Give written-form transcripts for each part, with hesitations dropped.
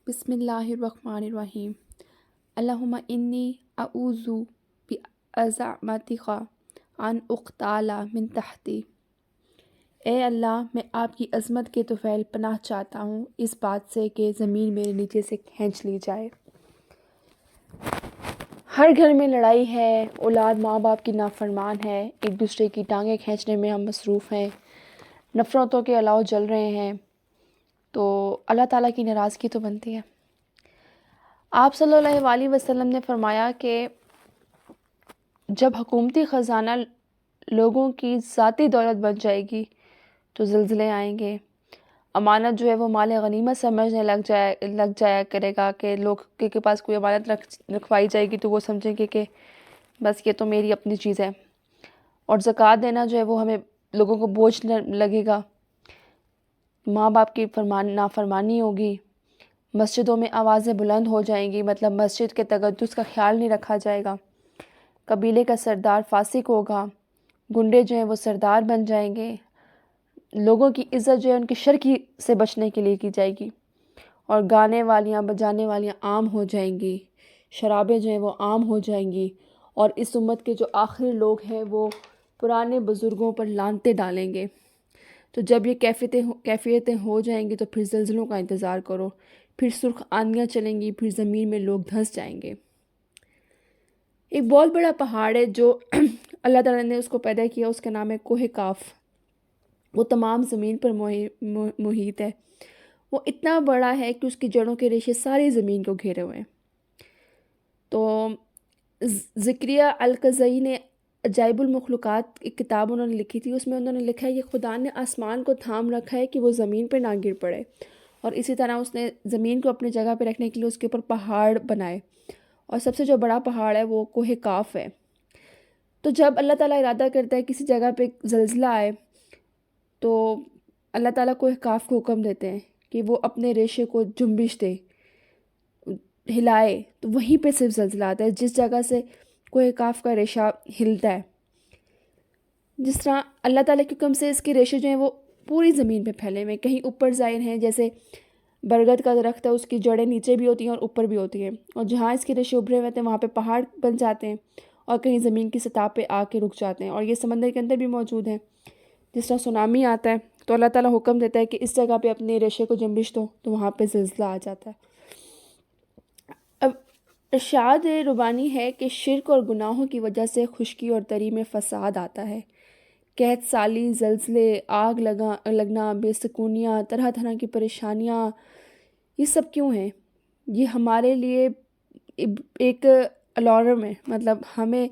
بسم اللہ الرحمن الرحیم۔ اللہم انی اعوذ بعظمتک ان اغتال من تحتی۔ اے اللہ، میں آپ کی عظمت کے طفیل پناہ چاہتا ہوں اس بات سے کہ زمین میرے نیچے سے کھینچ لی جائے۔ ہر گھر میں لڑائی ہے، اولاد ماں باپ کی نافرمان ہے، ایک دوسرے کی ٹانگیں کھینچنے میں ہم مصروف ہیں، نفرتوں کے الاؤ جل رہے ہیں، تو اللہ تعالیٰ کی ناراضگی تو بنتی ہے۔ آپ صلی اللہ علیہ وسلم نے فرمایا کہ جب حکومتی خزانہ لوگوں کی ذاتی دولت بن جائے گی تو زلزلے آئیں گے، امانت جو ہے وہ مال غنیمت سمجھنے لگ جایا کرے گا کہ لوگ کے پاس کوئی امانت رکھوائی جائے گی تو وہ سمجھیں گے کہ بس یہ تو میری اپنی چیز ہے، اور زکوٰۃ دینا جو ہے وہ ہمیں لوگوں کو بوجھ لگے گا، ماں باپ کی نافرمانی ہوگی، مسجدوں میں آوازیں بلند ہو جائیں گی، مطلب مسجد کے تقدس کا خیال نہیں رکھا جائے گا، قبیلے کا سردار فاسق ہوگا، گنڈے جو ہیں وہ سردار بن جائیں گے، لوگوں کی عزت جو ہے ان کی شر سے بچنے کے لیے کی جائے گی، اور گانے والیاں بجانے والیاں عام ہو جائیں گی، شرابیں جو ہیں وہ عام ہو جائیں گی، اور اس امت کے جو آخری لوگ ہیں وہ پرانے بزرگوں پر لعنتیں ڈالیں گے۔ تو جب یہ کیفیتیں ہو جائیں گی تو پھر زلزلوں کا انتظار کرو، پھر سرخ آندیاں چلیں گی، پھر زمین میں لوگ دھنس جائیں گے۔ ایک بہت بڑا پہاڑ ہے جو اللہ تعالیٰ نے اس کو پیدا کیا، اس کا نام ہے کوہ کاف۔ وہ تمام زمین پر محیط ہے، وہ اتنا بڑا ہے کہ اس کی جڑوں کے ریشے ساری زمین کو گھیرے ہوئے ہیں۔ تو ذکریہ القضئی نے عجائب المخلوقات ایک کتاب انہوں نے لکھی تھی، اس میں انہوں نے لکھا ہے کہ خدا نے آسمان کو تھام رکھا ہے کہ وہ زمین پہ نہ گر پڑے، اور اسی طرح اس نے زمین کو اپنی جگہ پہ رکھنے کے لیے اس کے اوپر پہاڑ بنائے، اور سب سے جو بڑا پہاڑ ہے وہ کوہ کاف ہے۔ تو جب اللہ تعالیٰ ارادہ کرتا ہے کسی جگہ پہ زلزلہ آئے تو اللہ تعالیٰ کوہ کاف کو حکم دیتے ہیں کہ وہ اپنے ریشے کو جنبش دے، ہلائے، تو وہیں پہ صرف زلزلہ آتا ہے جس جگہ سے کوہ کاف کا ریشہ ہلتا ہے۔ جس طرح اللہ تعالیٰ کے حکم سے اس کے ریشے جو ہیں وہ پوری زمین پہ پھیلے ہوئے ہیں، کہیں اوپر ظاہر ہیں، جیسے برگد کا درخت ہے اس کی جڑیں نیچے بھی ہوتی ہیں اور اوپر بھی ہوتی ہیں، اور جہاں اس کے ریشے ابھرے ہوئے ہیں وہاں پہ پہاڑ بن جاتے ہیں، اور کہیں زمین کی سطح پہ آ کے رک جاتے ہیں، اور یہ سمندر کے اندر بھی موجود ہیں۔ جس طرح سونامی آتا ہے تو اللہ تعالیٰ حکم دیتا ہے کہ اس جگہ پہ اپنے ریشے کو جنبش دو، تو وہاں پہ زلزلہ آ جاتا ہے۔ اب ارشاد ربانی ہے کہ شرک اور گناہوں کی وجہ سے خشکی اور تری میں فساد آتا ہے، قحط سالی، زلزلے، آگ لگنا، بے سکونیاں، طرح طرح کی پریشانیاں، یہ سب کیوں ہیں؟ یہ ہمارے لیے ایک الارم ہے، مطلب ہمیں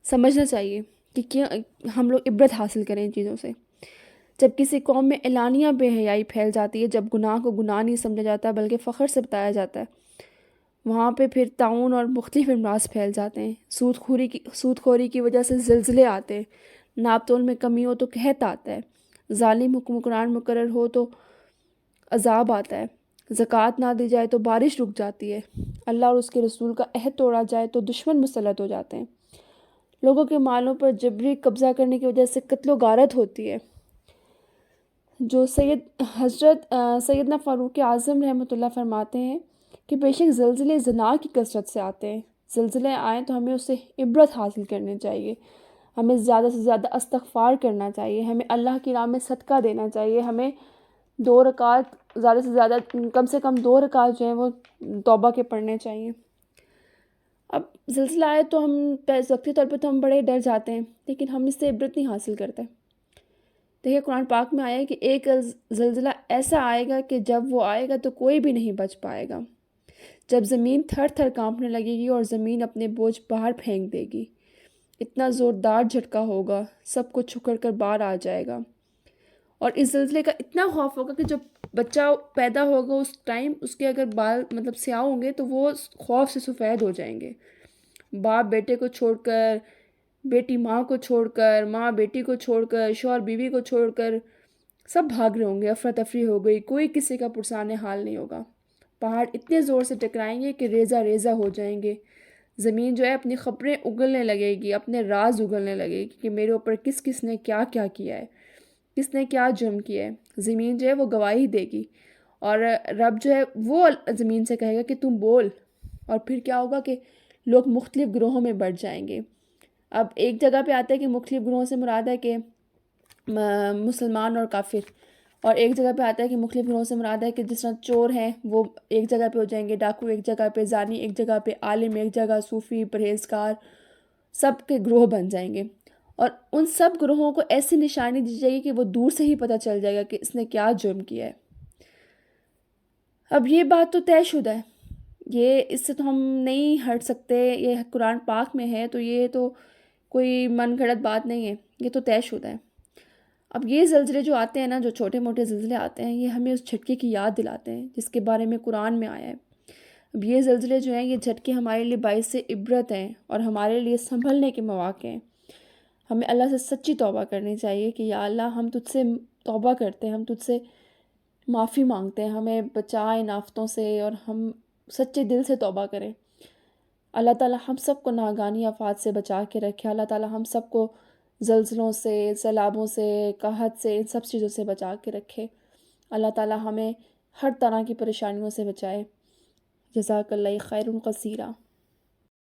سمجھنا چاہیے کہ کیا ہم لوگ عبرت حاصل کریں ان چیزوں سے۔ جب کسی قوم میں اعلانیہ بے حیائی پھیل جاتی ہے، جب گناہ کو گناہ نہیں سمجھا جاتا بلکہ فخر سے بتایا جاتا ہے، وہاں پہ پھر طاعون اور مختلف امراض پھیل جاتے ہیں، سود خوری کی وجہ سے زلزلے آتے ہیں، ناپ تول میں کمی ہو تو قحط آتا ہے، ظالم حکمران مقرر ہو تو عذاب آتا ہے، زکوٰۃ نہ دی جائے تو بارش رک جاتی ہے، اللہ اور اس کے رسول کا عہد توڑا جائے تو دشمن مسلط ہو جاتے ہیں، لوگوں کے مالوں پر جبری قبضہ کرنے کی وجہ سے قتل و غارت ہوتی ہے۔ جو حضرت سیدنا فاروق اعظم رحمۃ اللہ فرماتے ہیں کہ بے شک زلزلے زنا کی کثرت سے آتے ہیں، زلزلے آئیں تو ہمیں اس سے عبرت حاصل کرنی چاہیے، ہمیں زیادہ سے زیادہ استغفار کرنا چاہیے، ہمیں اللہ کی راہ میں صدقہ دینا چاہیے، ہمیں 2 رکعت زیادہ سے زیادہ کم سے کم 2 رکعت جو ہیں وہ توبہ کے پڑھنے چاہیے۔ اب زلزلہ آئے تو ہم وقتی طور پہ تو ہم بڑے ڈر جاتے ہیں، لیکن ہم اس سے عبرت نہیں حاصل کرتے۔ دیکھیے قرآن پاک میں آیا ہے کہ ایک زلزلہ ایسا آئے گا کہ جب وہ آئے گا تو کوئی بھی نہیں بچ پائے گا، جب زمین تھر تھر کانپنے لگے گی اور زمین اپنے بوجھ باہر پھینک دے گی، اتنا زوردار جھٹکا ہوگا، سب کچھ اکھڑ کر باہر آ جائے گا، اور اس زلزلے کا اتنا خوف ہوگا کہ جب بچہ پیدا ہوگا اس ٹائم اس کے اگر بال مطلب سیاہ ہوں گے تو وہ خوف سے سفید ہو جائیں گے، باپ بیٹے کو چھوڑ کر، بیٹی ماں کو چھوڑ کر، ماں بیٹی کو چھوڑ کر، شوہر بیوی کو چھوڑ کر، سب بھاگ رہے ہوں گے، افراتفری ہو گئی، کوئی کسی کا پرسان حال نہیں ہوگا، پہاڑ اتنے زور سے ٹکرائیں گے کہ ریزہ ریزہ ہو جائیں گے، زمین جو ہے اپنی خبریں اگلنے لگے گی، اپنے راز اگلنے لگے گی کہ میرے اوپر کس کس نے کیا کیا کیا ہے، کس نے کیا جرم کیا ہے، زمین جو ہے وہ گواہی دے گی، اور رب جو ہے وہ زمین سے کہے گا کہ تم بول، اور پھر کیا ہوگا کہ لوگ مختلف گروہوں میں بٹ جائیں گے۔ اب ایک جگہ پہ آتا ہے کہ مختلف گروہوں سے مراد ہے کہ مسلمان اور کافر، اور ایک جگہ پہ آتا ہے کہ مختلف گروہوں سے مراد ہے کہ جس طرح چور ہیں وہ ایک جگہ پہ ہو جائیں گے، ڈاکو ایک جگہ پہ، زانی ایک جگہ پہ، عالم ایک جگہ، صوفی، پرہیزگار، سب کے گروہ بن جائیں گے، اور ان سب گروہوں کو ایسی نشانی دی جائے گی کہ وہ دور سے ہی پتہ چل جائے گا کہ اس نے کیا جرم کیا ہے۔ اب یہ بات تو طے شدہ ہے، یہ اس سے تو ہم نہیں ہٹ سکتے، یہ قرآن پاک میں ہے، تو یہ تو کوئی من گھڑت بات نہیں ہے، یہ تو طے شدہ ہے۔ اب یہ زلزلے جو آتے ہیں نا، جو چھوٹے موٹے زلزلے آتے ہیں، یہ ہمیں اس جھٹکے کی یاد دلاتے ہیں جس کے بارے میں قرآن میں آیا ہے۔ اب یہ زلزلے جو ہیں، یہ جھٹکے ہمارے لیے باعث عبرت ہیں اور ہمارے لیے سنبھلنے کے مواقع ہیں۔ ہمیں اللہ سے سچی توبہ کرنی چاہیے کہ یا اللہ ہم تجھ سے توبہ کرتے ہیں، ہم تجھ سے معافی مانگتے ہیں، ہمیں بچائے ان آفتوں سے، اور ہم سچے دل سے توبہ کریں۔ اللہ تعالیٰ ہم سب کو ناگہانی آفات سے بچا کے رکھے، اللہ تعالیٰ ہم سب کو زلزلوں سے، سیلابوں سے، قحط سے، ان سب چیزوں سے بچا کے رکھے۔ اللہ تعالیٰ ہمیں ہر طرح کی پریشانیوں سے بچائے۔ جزاک اللہ خیر کثیرا۔